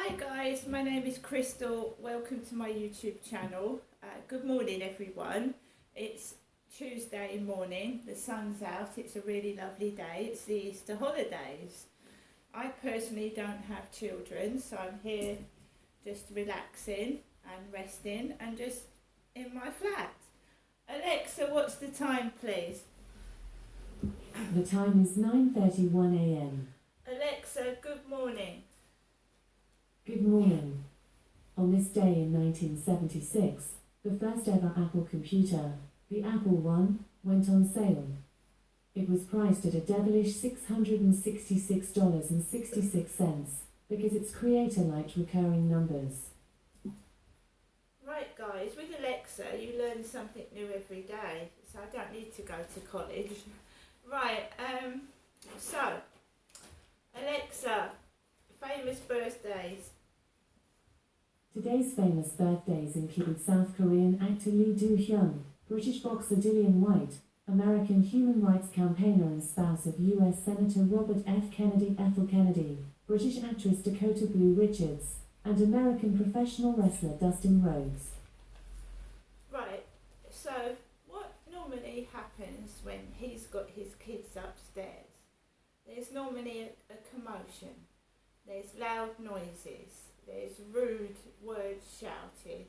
Hi guys, my name is Crystal. Welcome to my YouTube channel. Good morning everyone. It's Tuesday morning, the sun's out, it's a really lovely day, it's the Easter holidays. I personally don't have children, so I'm here just relaxing and resting and just in my flat. Alexa, what's the time please? The time is 9:31 a.m. Alexa, good morning. Good morning. On this day in 1976, the first ever Apple computer, the Apple I, went on sale. It was priced at a devilish $666.66 because its creator liked recurring numbers. Right guys, with Alexa you learn something new every day, so I don't need to go to college. Right, so Alexa, famous birthdays. Today's famous birthdays include South Korean actor Lee Do-hyun, British boxer Dillian White, American human rights campaigner and spouse of U.S. Senator Robert F. Kennedy Ethel Kennedy, British actress Dakota Blue Richards, and American professional wrestler Dustin Rhodes. Right, so what normally happens when he's got his kids upstairs? There's normally a commotion, there's loud noises, there's rude words shouted,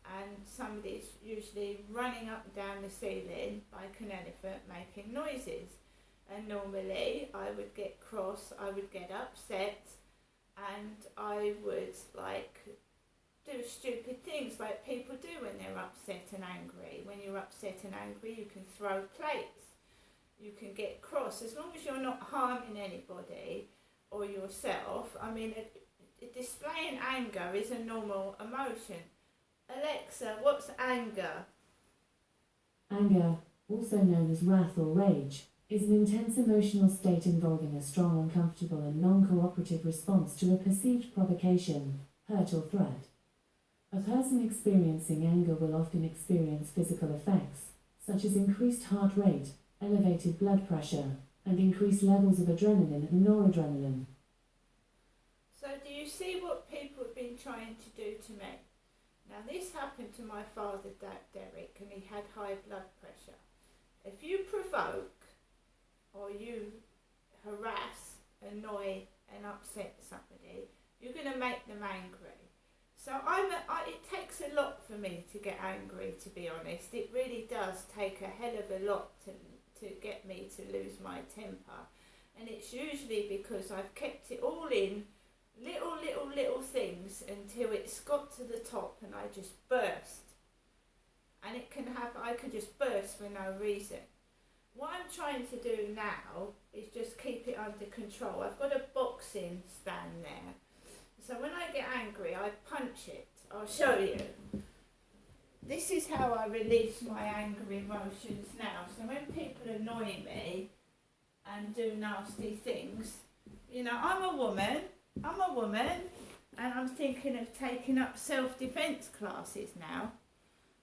and somebody's usually running up and down the ceiling like an elephant making noises. And normally I would get cross, I would get upset, and I would do stupid things like people do when they're upset and angry. When you're upset and angry you can throw plates, you can get cross, as long as you're not harming anybody or yourself. I mean, displaying anger is a normal emotion. Alexa, what's anger? Anger, also known as wrath or rage, is an intense emotional state involving a strong, uncomfortable and non-cooperative response to a perceived provocation, hurt or threat. A person experiencing anger will often experience physical effects, such as increased heart rate, elevated blood pressure, and increased levels of adrenaline and noradrenaline. So do you see what people have been trying to do to me? Now this happened to my father, Derek, and he had high blood pressure. If you provoke or you harass, annoy and upset somebody, you're going to make them angry. So it takes a lot for me to get angry, to be honest. It really does take a hell of a lot to get me to lose my temper. And it's usually because I've kept it all in little things until it's got to the top and I just burst. And I can just burst for no reason. What I'm trying to do now is just keep it under control. I've got a boxing stand there. So when I get angry, I punch it. I'll show you. This is how I release my angry emotions now. So when people annoy me and do nasty things, I'm a woman, and I'm thinking of taking up self-defense classes now.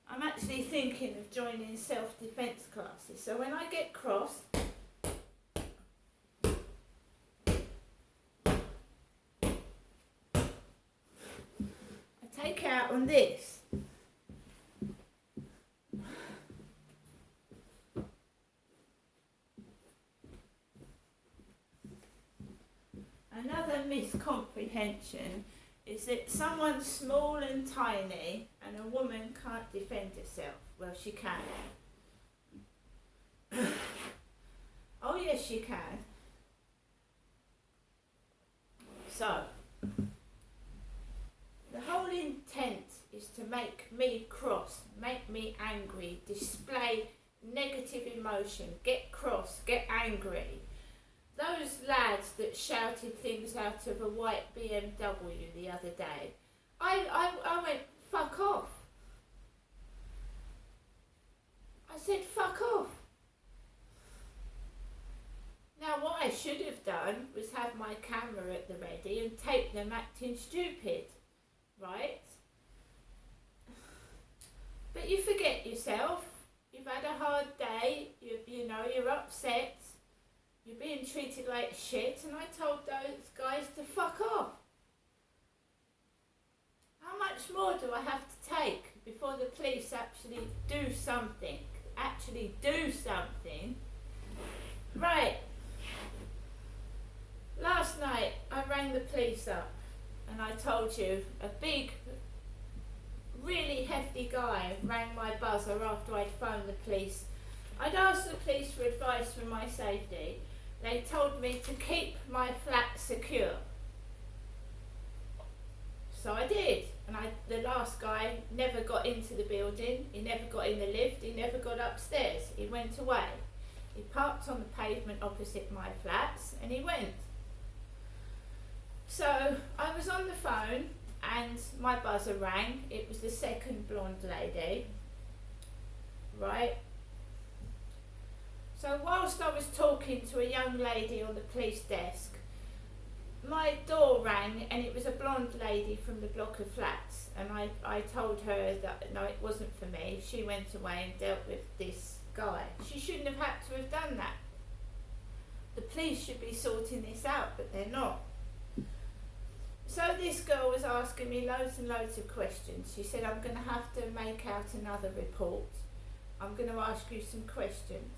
I'm actually thinking of joining self-defense classes. So when I get cross, I take out on this. Another miscomprehension is that someone's small and tiny and a woman can't defend herself. Well, she can. Oh yes, she can. So, the whole intent is to make me cross, make me angry, display negative emotion, get cross, get angry. Those lads that shouted things out of a white BMW the other day, I went, fuck off. I said, fuck off. Now what I should have done was have my camera at the ready and tape them acting stupid, right? But you forget yourself. You've had a hard day, you're upset. You're being treated like shit, and I told those guys to fuck off. I have to take before the police actually do something? Right. Last night I rang the police up and I told you a big, really hefty guy rang my buzzer after I'd phoned the police. I'd asked the police for advice for my safety. They told me to keep my flat secure. So I did, and the last guy never got into the building, he never got in the lift, he never got upstairs, he went away. He parked on the pavement opposite my flats and he went. So I was on the phone and my buzzer rang. It was the second blonde lady, right? So whilst I was talking to a young lady on the police desk, my door rang and it was a blonde lady from the block of flats, and I told her that no, it wasn't for me. She went away and dealt with this guy. She shouldn't have had to have done that. The police should be sorting this out, but they're not. So this girl was asking me loads and loads of questions. She said, I'm going to have to make out another report. I'm going to ask you some questions.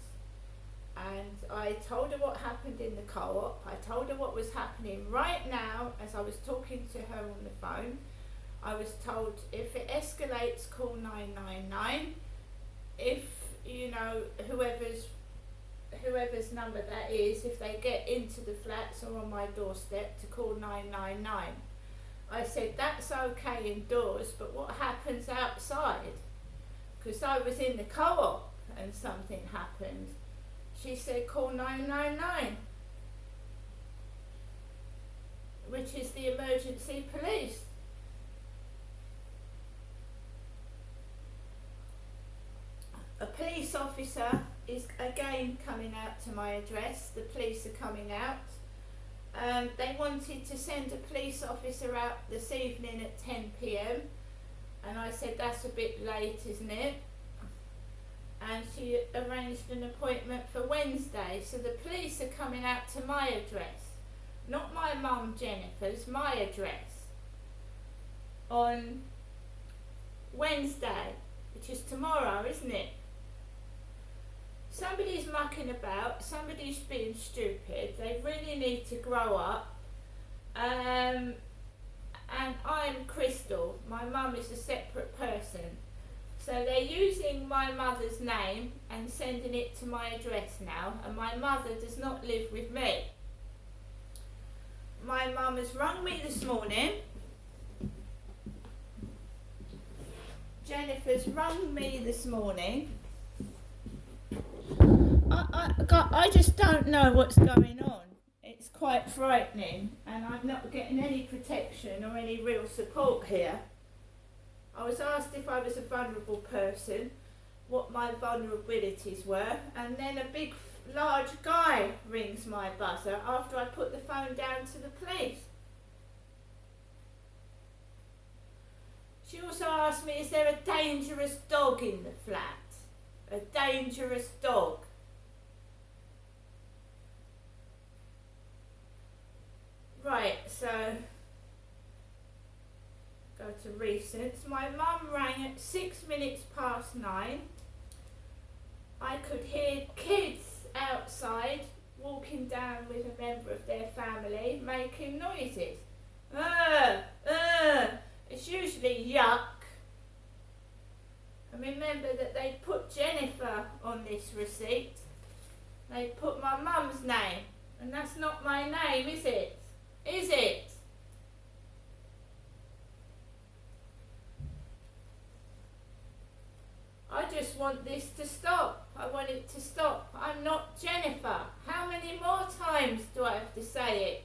And I told her what happened in the co-op. I told her what was happening right now as I was talking to her on the phone. I was told if it escalates, call 999. If, you know, whoever's number that is, if they get into the flats or on my doorstep, to call 999. I said, that's okay indoors, but what happens outside? Because I was in the co-op and something happened. She said, call 999, which is the emergency police. A police officer is again coming out to my address. The police are coming out. They wanted to send a police officer out this evening at 10 p.m. and I said, that's a bit late, isn't it? And she arranged an appointment for Wednesday. So the police are coming out to my address, not my mum Jennifer's, my address, on Wednesday, which is tomorrow, isn't it? Somebody's mucking about, somebody's being stupid, they really need to grow up. And I'm Crystal, my mum is a separate person. So they're using my mother's name and sending it to my address now, and my mother does not live with me. My mum has rung me this morning. Jennifer's rung me this morning. I just don't know what's going on. It's quite frightening, and I'm not getting any protection or any real support here. I was asked if I was a vulnerable person, what my vulnerabilities were, and then a big, large guy rings my buzzer after I put the phone down to the police. She also asked me, is there a dangerous dog in the flat? A dangerous dog. Right, so go to recents. My mum rang at 9:06. I could hear kids outside walking down with a member of their family making noises. It's usually yuck. And remember that they put Jennifer on this receipt. They put my mum's name, and that's not my name, is it? Is it? I just want this to stop. I want it to stop. I'm not Jennifer. How many more times do I have to say it?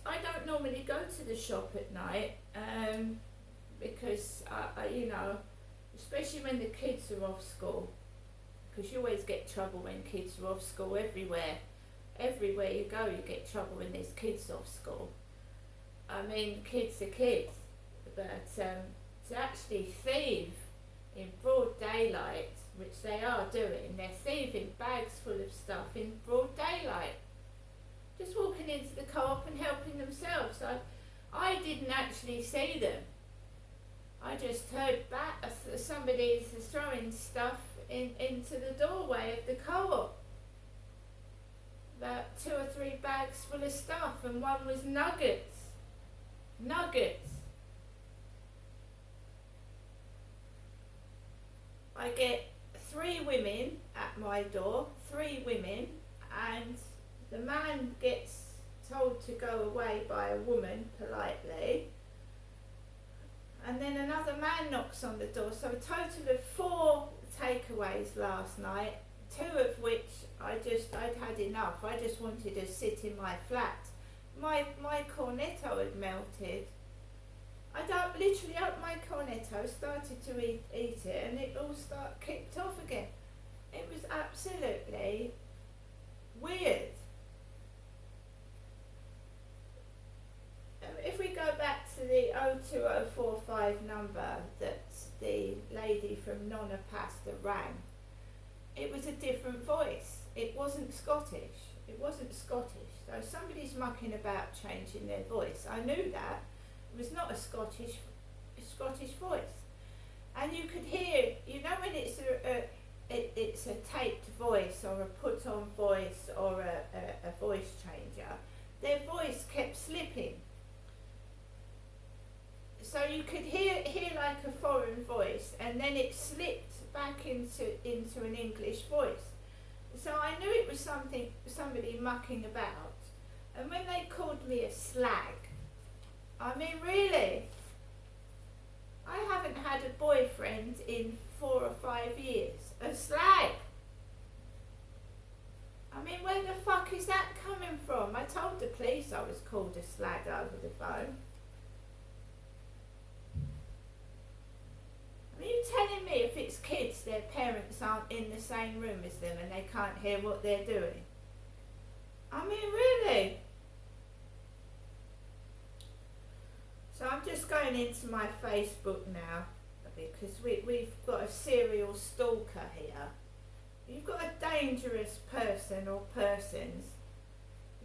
I don't normally go to the shop at night because, you know, especially when the kids are off school, because you always get trouble when kids are off school everywhere. Everywhere you go, you get trouble when there's kids off school. I mean, kids are kids, but to actually thieve in broad daylight, which they are doing, they're thieving bags full of stuff in broad daylight. just walking into the co-op and helping themselves. I didn't actually see them. I just heard back somebody's throwing stuff into the doorway of the co-op. About 2 or 3 bags full of stuff, and one was nuggets. Nuggets. I get 3 women at my door, 3 women, and the man gets told to go away by a woman politely, and then another man knocks on the door. So a total of 4 takeaways last night, 2 of which I'd had enough. I just wanted to sit in my flat. My cornetto had melted. I literally opened my cornetto, started to eat it, and it all kicked off again. It was absolutely weird. If we go back to the 02045 number that the lady from Nonna Pasta rang, it was a different voice. It wasn't Scottish. So somebody's mucking about changing their voice. I knew that. It was not a Scottish voice. And you could hear, when it's a taped voice or a put on voice or a voice changer, their voice kept slipping. So you could hear like a foreign voice, and then it slipped back into an English voice. So I knew it was somebody mucking about. And when they called me a slag, I mean, really, I haven't had a boyfriend in 4 or 5 years. A slag. I mean, where the fuck is that coming from? I told the police I was called a slag over the phone. Are you telling me if it's kids, their parents aren't in the same room as them and they can't hear what they're doing? I mean, really? So I'm just going into my Facebook now, because we've got a serial stalker here. You've got a dangerous person or persons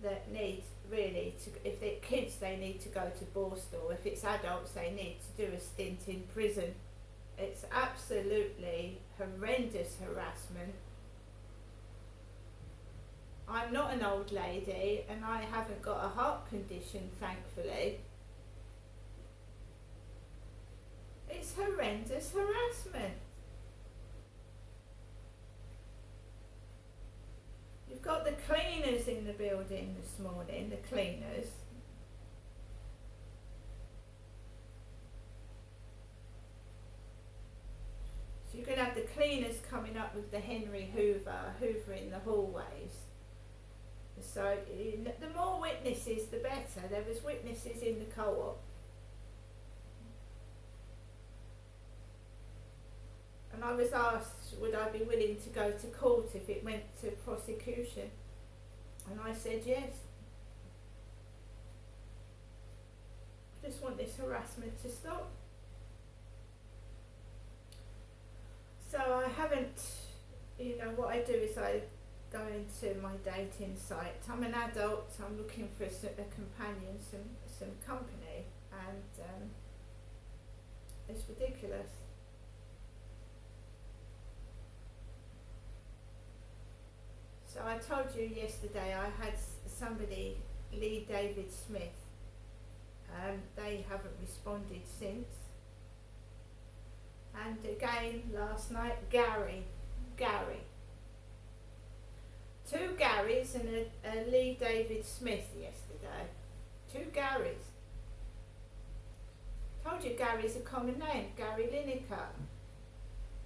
that need really to, if they're kids, they need to go to Borstal. If it's adults, they need to do a stint in prison. It's absolutely horrendous harassment. I'm not an old lady and I haven't got a heart condition, thankfully. It's horrendous harassment. You've got the cleaners in the building this morning, the cleaners. So you're going to have the cleaners coming up with the Henry hoovering the hallways. So the more witnesses, the better. There was witnesses in the co-op. And I was asked, would I be willing to go to court if it went to prosecution? And I said yes. I just want this harassment to stop. So I haven't, what I do is I go into my dating site. I'm an adult, I'm looking for a companion, some company, and it's ridiculous. So I told you yesterday I had somebody, Lee David Smith. They haven't responded since. And again last night, Gary. 2 Garys and a Lee David Smith yesterday. 2 Garys. Told you Gary's a common name, Gary Lineker.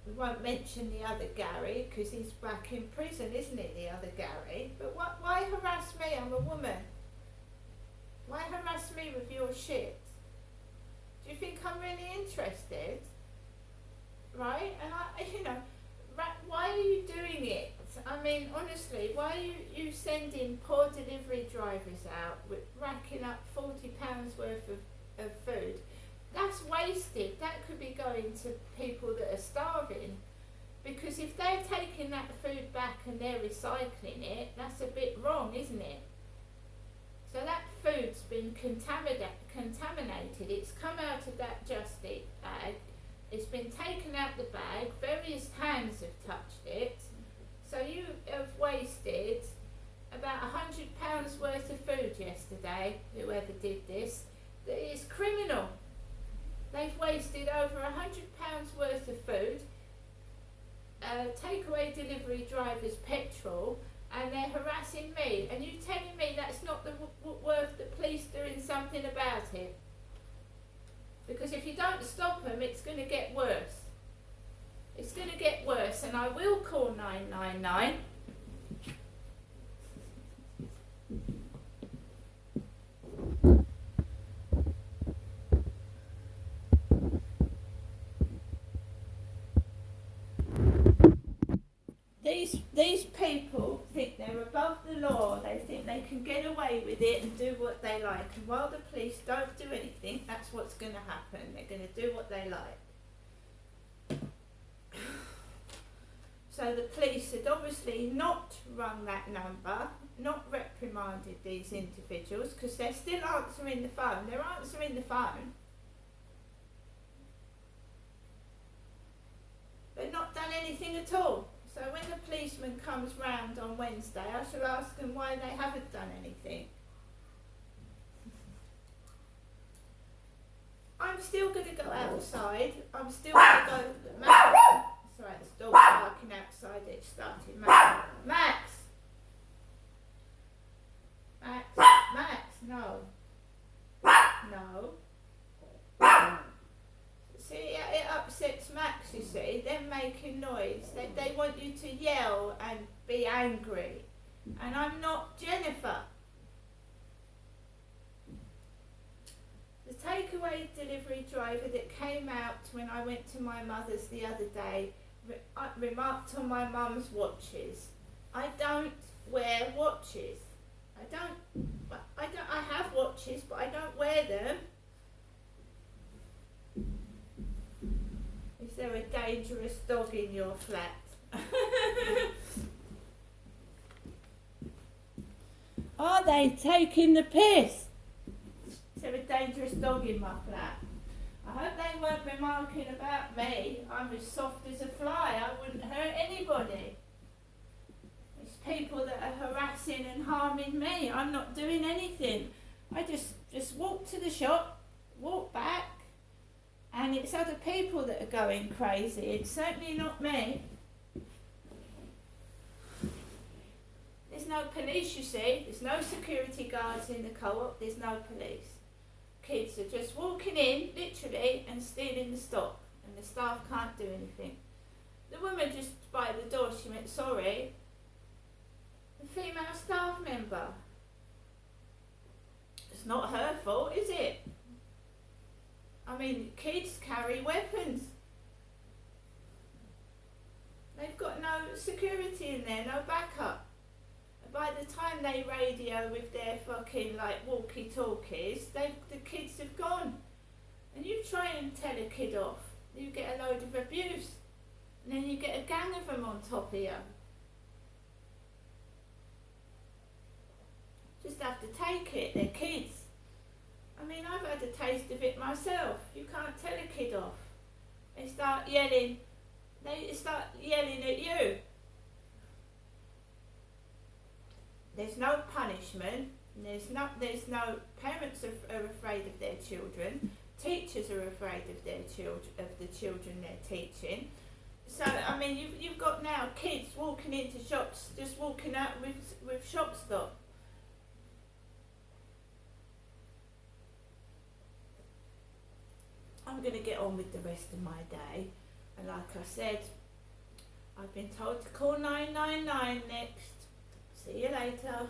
We won't mention the other Gary because he's back in prison, isn't he, the other Gary? But why harass me? I'm a woman. Why harass me with your shit? Do you think I'm really interested? Right? And why are you doing it? I mean, honestly, why are you sending poor delivery drivers out with racking up £40 worth of food? That's wasted. That could be going to people that are starving. Because if they're taking that food back and they're recycling it, that's a bit wrong, isn't it? So that food's been contaminated. It's come out of that Just Eat bag. It's been taken out the bag. Various hands have touched it. So you have wasted about £100 worth of food yesterday, whoever did this. That is criminal. They've wasted over £100 worth of food, takeaway delivery drivers' petrol, and they're harassing me. And you telling me that's not worth the police doing something about it? Because if you don't stop them, it's going to get worse. It's going to get worse, and I will call 999. These people think they're above the law. They think they can get away with it and do what they like. And while the police don't do anything, that's what's going to happen. They're going to do what they like. So the police had obviously not rung that number, not reprimanded these individuals, because they're still answering the phone. They're answering the phone. They've not done anything at all. So when the policeman comes round on Wednesday, I shall ask them why they haven't done anything. I'm still going to go outside. I'm still going to go... Max, sorry, there's a dog barking outside. It started. Max! Max! Max! Max! No. No. See, it upsets Max, you see. They're making noise. They want you to yell and be angry. And I'm not Jennifer. The takeaway delivery driver that came out when I went to my mother's the other day remarked on my mum's watches. I don't wear watches. I have watches, but I don't wear them. Is there a dangerous dog in your flat? Are they taking the piss? Is there a dangerous dog in my flat? I hope they weren't remarking about me. I'm as soft as a fly. I wouldn't hurt anybody. It's people that are harassing and harming me. I'm not doing anything. I just walk to the shop, walk back, and it's other people that are going crazy. It's certainly not me. There's no police, you see. There's no security guards in the co-op. There's no police. Kids are just walking in, literally, and stealing the stock. And the staff can't do anything. The woman just by the door, she went, sorry. The female staff member. It's not her fault, is it? I mean, kids carry weapons. They've got no security in there, no backup. By the time they radio with their fucking walkie-talkies, the kids have gone. And you try and tell a kid off, you get a load of abuse. And then you get a gang of them on top of you. Just have to take it, they're kids. I mean, I've had a taste of it myself. You can't tell a kid off. They start yelling at you. There's no punishment. There's no parents are afraid of their children. Teachers are afraid of the children they're teaching. So I mean, you've got now kids walking into shops, just walking out with shop stock. I'm going to get on with the rest of my day, and like I said, I've been told to call 999 next. See you later.